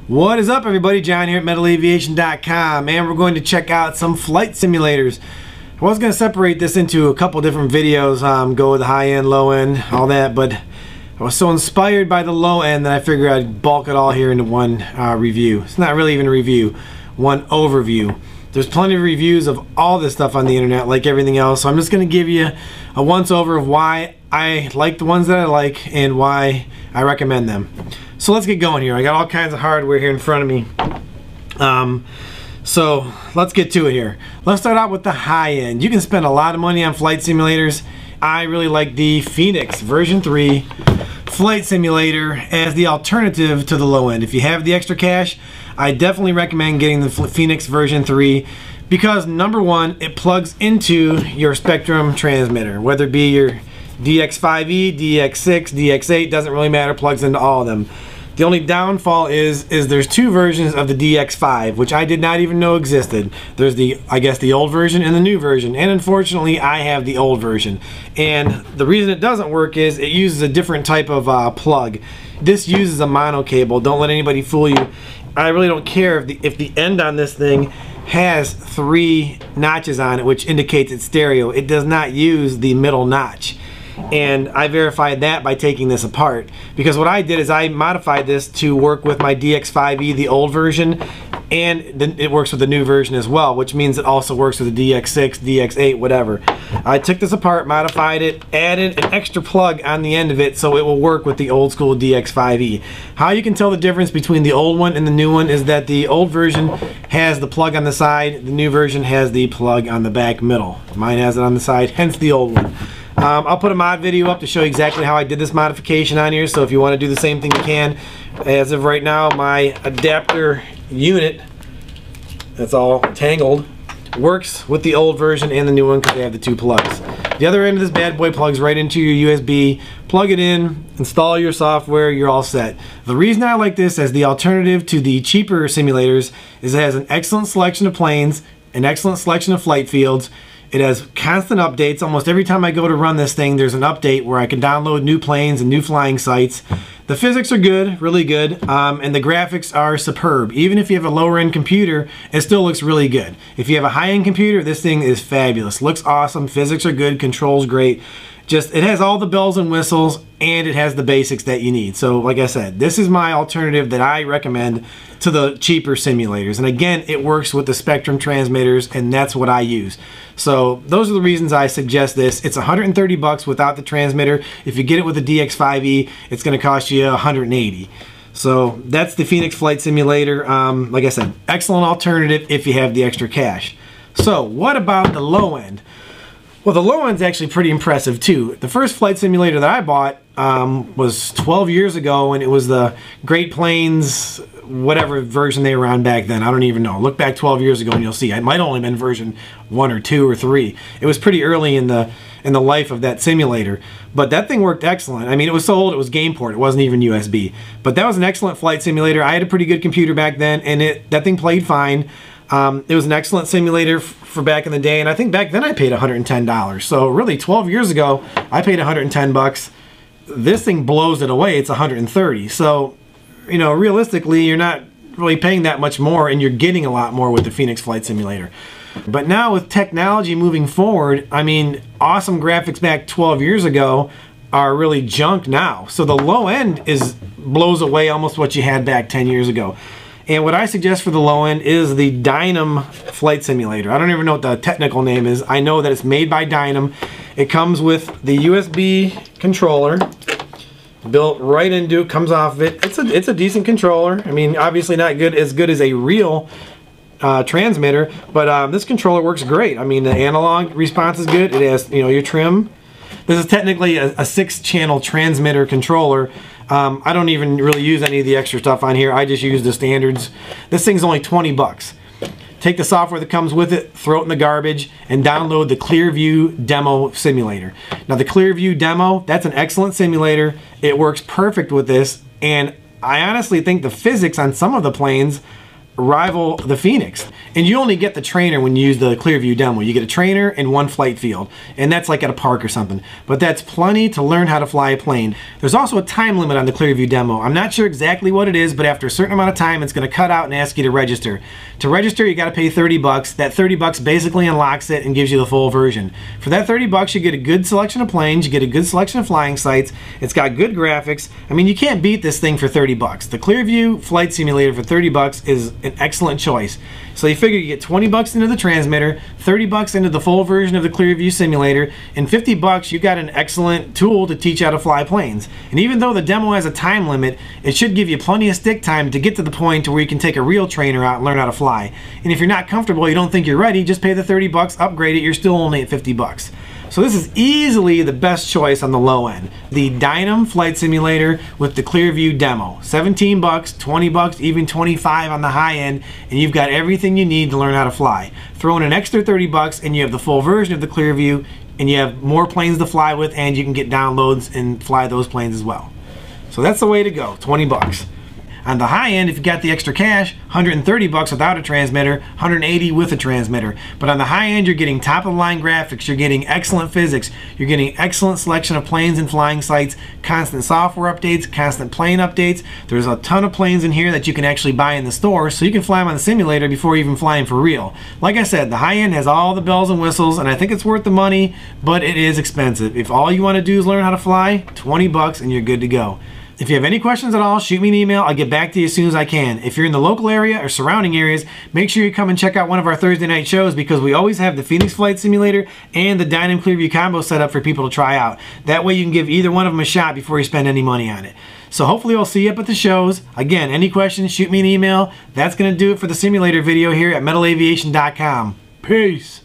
What is up, everybody? John here at metalaviation.com, and we're going to check out some flight simulators. I was going to separate this into a couple different videos, go with the high end, low end, all that, but I was so inspired by the low end that I figured I'd bulk it all here into one review. It's not really even a review, one overview. There's plenty of reviews of all this stuff on the internet, like everything else, so I'm just going to give you a once-over of why I like the ones that I like and why I recommend them. So let's get going here. I got all kinds of hardware here in front of me. So let's get to it here. Let's start out with the high end. You can spend a lot of money on flight simulators. I really like the Phoenix version 3 flight simulator as the alternative to the low end. If you have the extra cash, I definitely recommend getting the Phoenix version 3 because, number one, it plugs into your Spektrum transmitter, whether it be your DX5E, DX6, DX8, doesn't really matter, plugs into all of them. The only downfall is there's two versions of the DX5, which I did not even know existed. There's the, I guess, the old version and the new version, and unfortunately I have the old version. And the reason it doesn't work is it uses a different type of plug. This uses a mono cable. Don't let anybody fool you. I really don't care if the end on this thing has 3 notches on it, which indicates it's stereo. It does not use the middle notch. And I verified that by taking this apart, because what I did is I modified this to work with my DX5E, the old version, and then it works with the new version as well, which means it also works with the DX6, DX8, whatever. I took this apart, modified it, added an extra plug on the end of it so it will work with the old school DX5E. How you can tell the difference between the old one and the new one is that the old version has the plug on the side, the new version has the plug on the back middle. Mine has it on the side, hence the old one. I'll put a mod video up to show you exactly how I did this modification on here, so if you want to do the same thing you can. As of right now, my adapter unit, that's all tangled, works with the old version and the new one because they have the 2 plugs. The other end of this bad boy plugs right into your USB, plug it in, install your software, you're all set. The reason I like this as the alternative to the cheaper simulators is it has an excellent selection of planes, an excellent selection of flight fields. It has constant updates. Almost every time I go to run this thing, there's an update where I can download new planes and new flying sites. The physics are good, really good, and the graphics are superb. Even if you have a lower end computer, it still looks really good. If you have a high end computer, this thing is fabulous. Looks awesome, physics are good, controls great. Just, it has all the bells and whistles, and it has the basics that you need. So like I said, this is my alternative that I recommend to the cheaper simulators. And again, it works with the Spektrum transmitters, and that's what I use. So those are the reasons I suggest this. It's 130 bucks without the transmitter. If you get it with the DX5E, it's going to cost you 180. So that's the Phoenix Flight Simulator. Like I said, excellent alternative if you have the extra cash. So what about the low end? Well, the low end's actually pretty impressive too. The first flight simulator that I bought was 12 years ago, and it was the Great Plains, whatever version they were on back then. I don't even know. Look back 12 years ago and you'll see. It might only have been version 1 or 2 or 3. It was pretty early in the life of that simulator. But that thing worked excellent. I mean, it was so old it was GamePort. It wasn't even USB. But that was an excellent flight simulator. I had a pretty good computer back then, and that thing played fine. It was an excellent simulator for back in the day, and I think back then I paid $110. So really, 12 years ago, I paid 110 bucks. This thing blows it away. It's 130. So, you know, realistically, you're not really paying that much more, and you're getting a lot more with the Phoenix Flight Simulator. But now with technology moving forward, I mean, awesome graphics back 12 years ago are really junk now. So the low end blows away almost what you had back 10 years ago. And what I suggest for the low end is the Dynam Flight Simulator. I don't even know what the technical name is. I know that it's made by Dynam. It comes with the USB controller built right into it, comes off of it. It's a decent controller. I mean, obviously not as good as a real transmitter, but this controller works great. I mean, the analog response is good. It has, you know, your trim. This is technically a 6-channel transmitter controller. I don't even really use any of the extra stuff on here. I just use the standards. This thing's only 20 bucks. Take the software that comes with it, throw it in the garbage, and download the Clearview Demo Simulator. Now the Clearview Demo, that's an excellent simulator. It works perfect with this, and I honestly think the physics on some of the planes rival the Phoenix. And you only get the trainer when you use the Clearview demo. You get a trainer and one flight field, and that's like at a park or something. But that's plenty to learn how to fly a plane. There's also a time limit on the Clearview demo. I'm not sure exactly what it is, but after a certain amount of time, it's going to cut out and ask you to register. To register, you got to pay 30 bucks. That 30 bucks basically unlocks it and gives you the full version. For that 30 bucks, you get a good selection of planes, you get a good selection of flying sites. It's got good graphics. I mean, you can't beat this thing for 30 bucks. The Clearview Flight Simulator for 30 bucks is an excellent choice. So you figure you get 20 bucks into the transmitter, 30 bucks into the full version of the Clearview simulator, and 50 bucks you got an excellent tool to teach how to fly planes. And even though the demo has a time limit, it should give you plenty of stick time to get to the point where you can take a real trainer out and learn how to fly. And if you're not comfortable, you don't think you're ready, just pay the 30 bucks, upgrade it, you're still only at 50 bucks. So this is easily the best choice on the low end. The Dynam Flight Simulator with the Clearview demo. 17 bucks, 20 bucks, even 25 on the high end, and you've got everything you need to learn how to fly. Throw in an extra 30 bucks and you have the full version of the Clearview, and you have more planes to fly with, and you can get downloads and fly those planes as well. So that's the way to go, 20 bucks. On the high end, if you got the extra cash, 130 bucks without a transmitter, 180 with a transmitter. But on the high end, you're getting top of the line graphics, you're getting excellent physics, you're getting excellent selection of planes and flying sites, constant software updates, constant plane updates. There's a ton of planes in here that you can actually buy in the store, so you can fly them on the simulator before you even fly them for real. Like I said, the high end has all the bells and whistles, and I think it's worth the money, but it is expensive. If all you want to do is learn how to fly, 20 bucks and you're good to go. If you have any questions at all, shoot me an email. I'll get back to you as soon as I can. If you're in the local area or surrounding areas, make sure you come and check out one of our Thursday night shows, because we always have the Phoenix Flight Simulator and the Dynam Clearview combo set up for people to try out. That way you can give either one of them a shot before you spend any money on it. So hopefully I'll see you up at the shows. Again, any questions, shoot me an email. That's going to do it for the simulator video here at metalaviation.com. Peace.